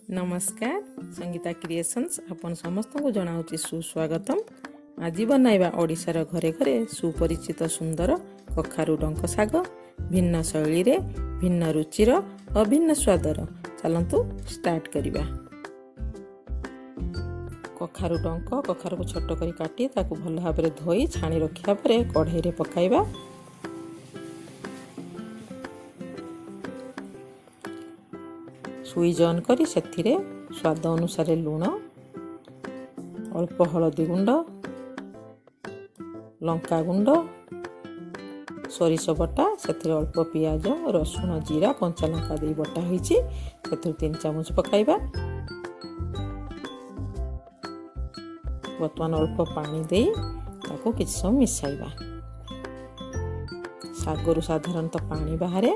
नमस्कार संगीता क्रिएशन्स आपन समस्त को जनाऊँगी सुस्वागतम। आज बनाइबा ओडिशार घरे घरे सुपरिचित सुंदर कखारु डंक शाग भिन्न शैली रे भिन्न रुचिर और भिन्न स्वादर। चलतु स्टार्ट करिबा। कखारु डंक कखारु को छोट करी काटी ताकू भल भाव में धोई छाणी रखिया परे कढ़ाई रे पकाइबा। सुईज ऑन करी सेथिरे स्वाद अनुसार लुण अल्प हलदी गुंड लंका गुंड सोरिष बटा सेथिरे अल्प पियाज रसुण जीरा कंचा लंका दे बटा होईची सेथिरे 3 चामच पकाइबा। वर्तमान अल्प पानी दे ताको किछ समय मिसाइबा। सागरु साधारणतः पानी बाहरे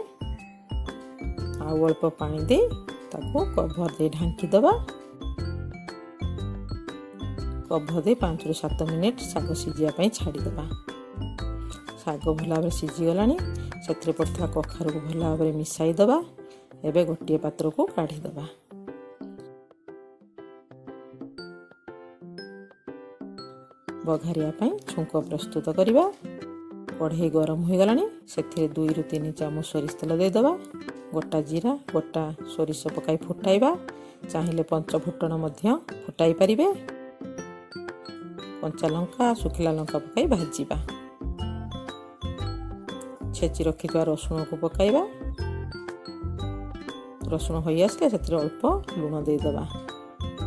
आउ अल्प पानी दे ताको कभर दे ढांकी दबा। कभर दे 5 ରୁ 7 मिनिट साग सिजिया पई छाड़ी दबा। साग भला भाव सिझी गलानी सेथरे पड़ता कखारु को भला भाव मिसाई दबा। एबे गोटे पात्र को काढ़ी दबा। बघारिया पई छुंक प्रस्तुत करिबा। कढ़ाई गरम हो गलानी सेथरे 2 ରୁ 3 चामच सोरिष तेल दे दबा। गोटा जीरा गोटा सोरिष पकाई फुटाइबा। चाहिए पंच फुटण मध्य फुटाई पारिबे। कंचा लंका सुखिला लंका पकाई भाजीबा। छेची रखिथवा रसुण को पकाइबा। रसुण होई आसले सेथरे अल्प लुण दे दबा।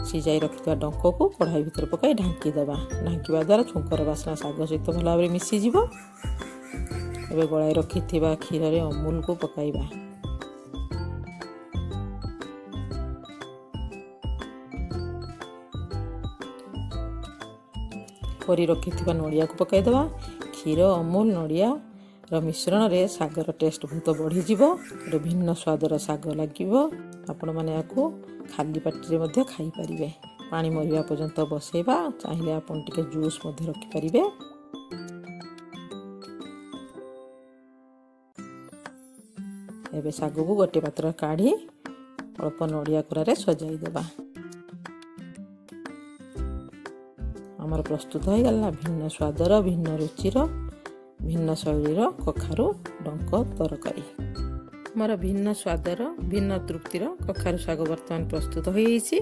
सिजाई रखिथवा डंक को कढ़ाई भितर पकाई ढांकी दबा। ढांकीबा द्वारा छुंकर बासना साग सहित भल भाव मिसी जिवो। एबे गळाई रखिथवा क्षीर रे अमूल को पकाइबा। कोरी रखिथवा नड़िया को पकाई दबा। क्षीर अमूल नड़िया रो मिश्रण रे सागर टेस्ट बहुत बढ़ी जिवो। भिन्न स्वादर साग लागिवो। आपण माने याकू खाली पाटी रे मध्ये खाई परिबे। पानी मरिया पर्यंत बसेबा। चाहिए आपण टिके जूस मध्ये रखि परिबे। एबे साग को गोटे पात्र काढ़ी अल्प नड़िया कोरा रे सजाई देबा। आमर प्रस्तुत हो गला भिन्न स्वादर भिन्न रुचिर भिन्न शैलीर कखारु डंक तरकारी। मोर भिन्न स्वादर भिन्न तृप्तिर कखारु शाग वर्तमान प्रस्तुत हो जाइछि।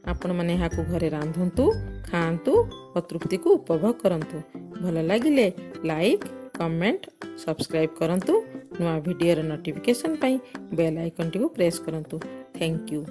आपण माने हाकु घरे रांधंतु खांतु और तृप्ति को उपभोग करंतु। भल लागिले लाइक कमेंट सब्सक्राइब करंतु। नुआ वीडियो रो नोटिफिकेशन पाई बेल आइकन टी को प्रेस करंतु। Thank you.